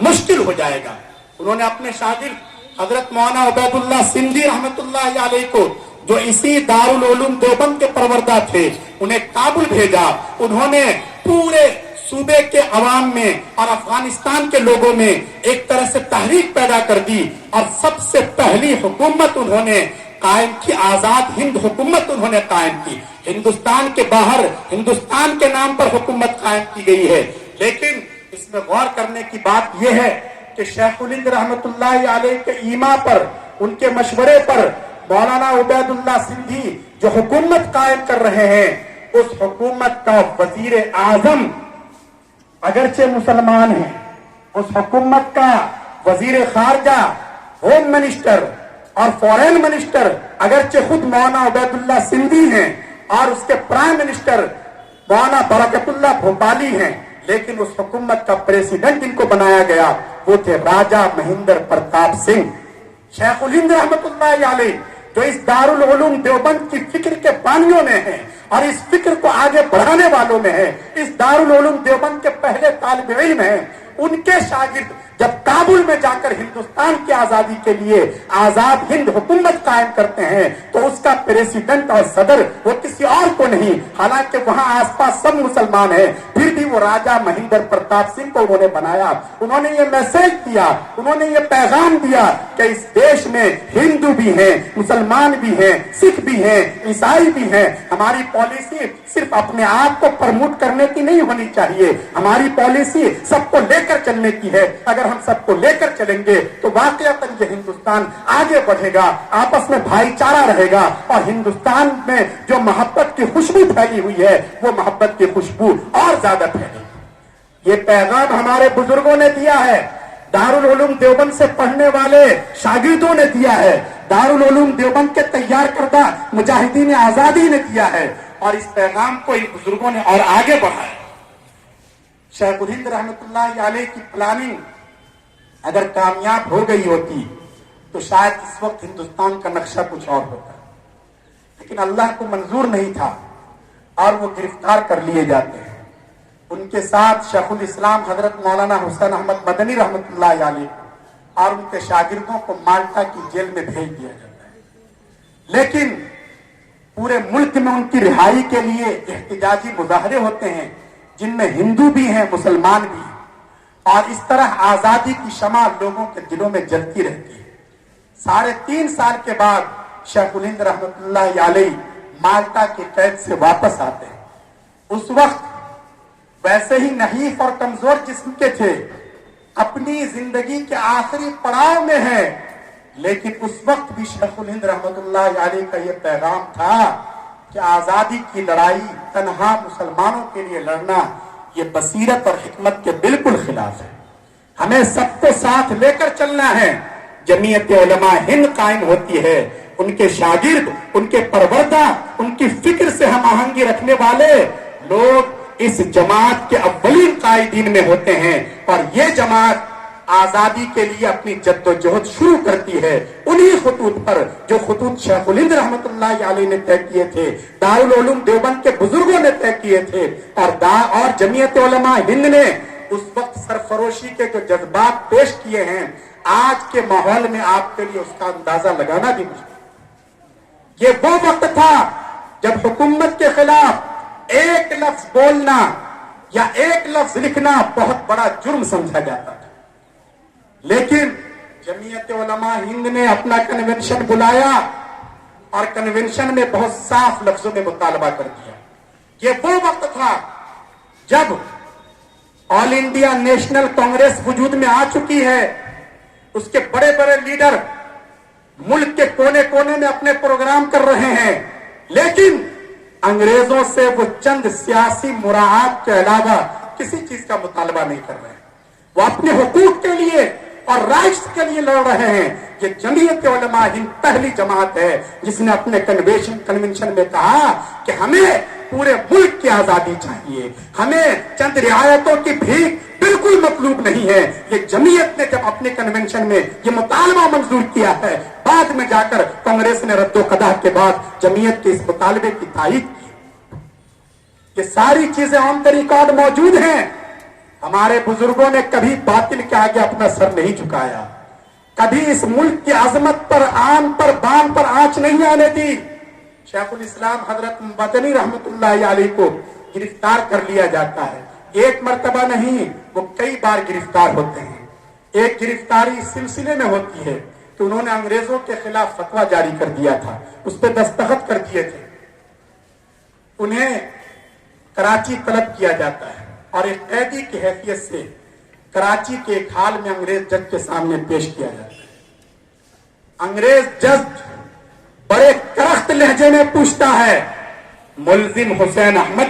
मुश्किल हो जाएगा। उन्होंने अपने शागिर्द हजरत मौलाना उबैदुल्लाह सिंधी रहमतुल्लाह अलैह को, जो इसी दारुल उलूम देवबंद के परवरदा थे, उन्हें काबुल भेजा। उन्होंने पूरे सूबे के अवाम में और अफगानिस्तान के लोगों में एक तरह से तहरीक पैदा कर दी और सबसे पहली हुकूमत उन्होंने कायम की, आजाद हिंद हुकूमत उन्होंने कायम की। हिंदुस्तान के बाहर हिंदुस्तान के नाम पर हुकूमत कायम की गई है। लेकिन इसमें गौर करने की बात यह है कि शेखुल हिंद रहमतुल्लाह अलैह के ईमा पर, उनके मशवरे पर मौलाना उबैदुल्लाह सिंधी जो हुकूमत कायम कर रहे हैं, उस हुकूमत का वजीर आजम अगरचे मुसलमान है, उस हुकूमत का वजीर खारजा, होम मिनिस्टर और फॉरेन मिनिस्टर अगरचे खुद मौलाना उबैदुल्लाह सिंधी हैं और उसके प्राइम मिनिस्टर मौलाना बरकतुल्लाह भोपाली हैं, लेकिन उस हुकूमत का प्रेसिडेंट इनको बनाया गया वो थे राजा महेंद्र प्रताप सिंह। शेखुल हिंद रहमतुल्लाह अलैह जो इस दारुल उलूम देवबंद की फिक्र के बानियों में है और इस फिक्र को आगे बढ़ाने वालों में है, इस दारुल उलूम देवबंद के पहले तालिब इल्म हैं, उनके शागिर्द जब काबुल में जाकर हिंदुस्तान की आजादी के लिए आजाद हिंद हुकूमत कायम करते हैं तो उसका प्रेसिडेंट और सदर वो किसी और को नहीं, हालांकि वहां आसपास सब मुसलमान हैं, फिर भी वो राजा महेंद्र प्रताप सिंह को उन्होंने बनाया। उन्होंने ये मैसेज दिया, उन्होंने ये पैगाम दिया कि इस देश में हिंदू भी हैं, मुसलमान भी हैं, सिख भी हैं, ईसाई भी हैं। हमारी पॉलिसी सिर्फ अपने आप को प्रमोट करने की नहीं होनी चाहिए, हमारी पॉलिसी सबको लेकर चलने की है। अगर हम सबको लेकर चलेंगे तो वाकईतन ये हिंदुस्तान आगे बढ़ेगा, आपस में भाईचारा रहेगा और हिंदुस्तान में जो मोहब्बत की खुशबू फैली हुई है वो मोहब्बत की खुशबू और ज्यादा फैलेगी। ये पैगाम हमारे बुजुर्गों ने दिया है, दारुल उलूम देवबंद से पढ़ने वाले शागिर्दों ने दिया है, दारुल उलूम देवबंद के तैयार करदा मुजाहिदीन आजादी ने दिया है और इस पैगाम को इन बुजुर्गों ने और आगे बढ़ाया। शेखुल हिंद रहमतुल्लाह अलैह की प्लानिंग अगर कामयाब हो गई होती तो शायद इस वक्त हिंदुस्तान का नक्शा कुछ और होता, लेकिन अल्लाह को मंजूर नहीं था और वो गिरफ्तार कर लिए जाते हैं। उनके साथ शेखुल इस्लाम हजरत मौलाना हुसैन अहमद मदनी रहमतुल्लाह अलैह और उनके शागिर्दों को माल्टा की जेल में भेज दिया जाता है। लेकिन पूरे मुल्क में उनकी रिहाई के लिए एहतिजाजी मुजाहरे होते हैं जिनमें हिंदू भी हैं, मुसलमान भी हैं, और इस तरह आजादी की शमा लोगों के दिलों में जलती रहती है। 3.5 साल के बाद शेखुल हिंद रहमतुल्लाह अलैह माल्टा की कैद से वापस आते हैं। उस वक्त वैसे ही नहीफ और कमजोर जिस्म के थे, अपनी जिंदगी के आखिरी पड़ाव में है, लेकिन उस वक्त भी शेखुल हिंद रहमतुल्लाह अलैह का यह पैगाम था कि आजादी की लड़ाई तन्हा मुसलमानों के लिए लड़ना ये बसीरत और हिकमत के बिल्कुल खिलाफ है। हमें सबको साथ लेकर चलना है। जमीयत उलमा हिंद कायम होती है, उनके शागिर्द, उनके परवरदा, उनकी फिक्र से हम आहंगी रखने वाले लोग इस जमात के अव्वलीन कायदीन में होते हैं और ये जमात आजादी के लिए अपनी जद्दोजहद शुरू करती है उन्हीं खुतूत पर जो खुतूत शेखुल हिंद रहमतुल्लाह अलैह ने तय किए थे, दारुल उलूम देवबंद के बुजुर्गों ने तय किए थे और जमीयत उलमा हिंद ने उस वक्त सरफरोशी के जो जज्बात पेश किए हैं, आज के माहौल में आपके लिए उसका अंदाजा लगाना भी मुश्किल। ये वो वक्त था जब हुकूमत के खिलाफ एक लफ्ज बोलना या एक लफ्ज लिखना बहुत बड़ा जुर्म समझा जाता था। लेकिन जमीयत उलमा हिंद ने अपना कन्वेंशन बुलाया और कन्वेंशन में बहुत साफ लफ्जों में मुतालबा कर दिया। ये वो वक्त था जब ऑल इंडिया नेशनल कांग्रेस वजूद में आ चुकी है, उसके बड़े बड़े लीडर मुल्क के कोने कोने में अपने प्रोग्राम कर रहे हैं, लेकिन अंग्रेजों से वो चंद सियासी मुराद के अलावा किसी चीज का मुतालबा नहीं कर रहे हैं। वो अपने हुकूक के लिए और राइट्स के लिए लड़ रहे हैं। ये जमीयत उलमा हिंद पहली जमात है जिसने अपने कन्वेंशन में कहा कि हमें पूरे मुल्क की आजादी चाहिए, हमें चंद रियायतों की भीख बिल्कुल मतलूब नहीं है। ये जमीयत ने जब अपने कन्वेंशन में ये मुतालबा मंजूर किया है, बाद में जाकर कांग्रेस ने रद्दो-कदा के बाद जमीयत के इस मुतालबे की तायीद की। ये सारी चीजें ऑन द रिकॉर्ड मौजूद हैं। ہمارے بزرگوں نے کبھی باطل کے آگے اپنا سر نہیں جھکایا, کبھی اس ملک کی عظمت پر, آن پر, بان پر آنچ نہیں آنے دی. شیخ الاسلام حضرت مدنی رحمت اللہ علیہ کو گرفتار کر لیا جاتا ہے, ایک مرتبہ نہیں وہ کئی بار گرفتار ہوتے ہیں. ایک گرفتاری اس سلسلے میں ہوتی ہے کہ انہوں نے انگریزوں کے خلاف فتویٰ جاری کر دیا تھا, اس پہ دستخط کر دیے تھے. انہیں کراچی طلب کیا جاتا ہے اور ایک قیدی کی حیثیت سے کراچی کے ایک حال میں انگریز جج کے سامنے پیش کیا جاتا ہے. انگریز جج بڑے کرخت لہجے میں پوچھتا ہے, ملزم حسین احمد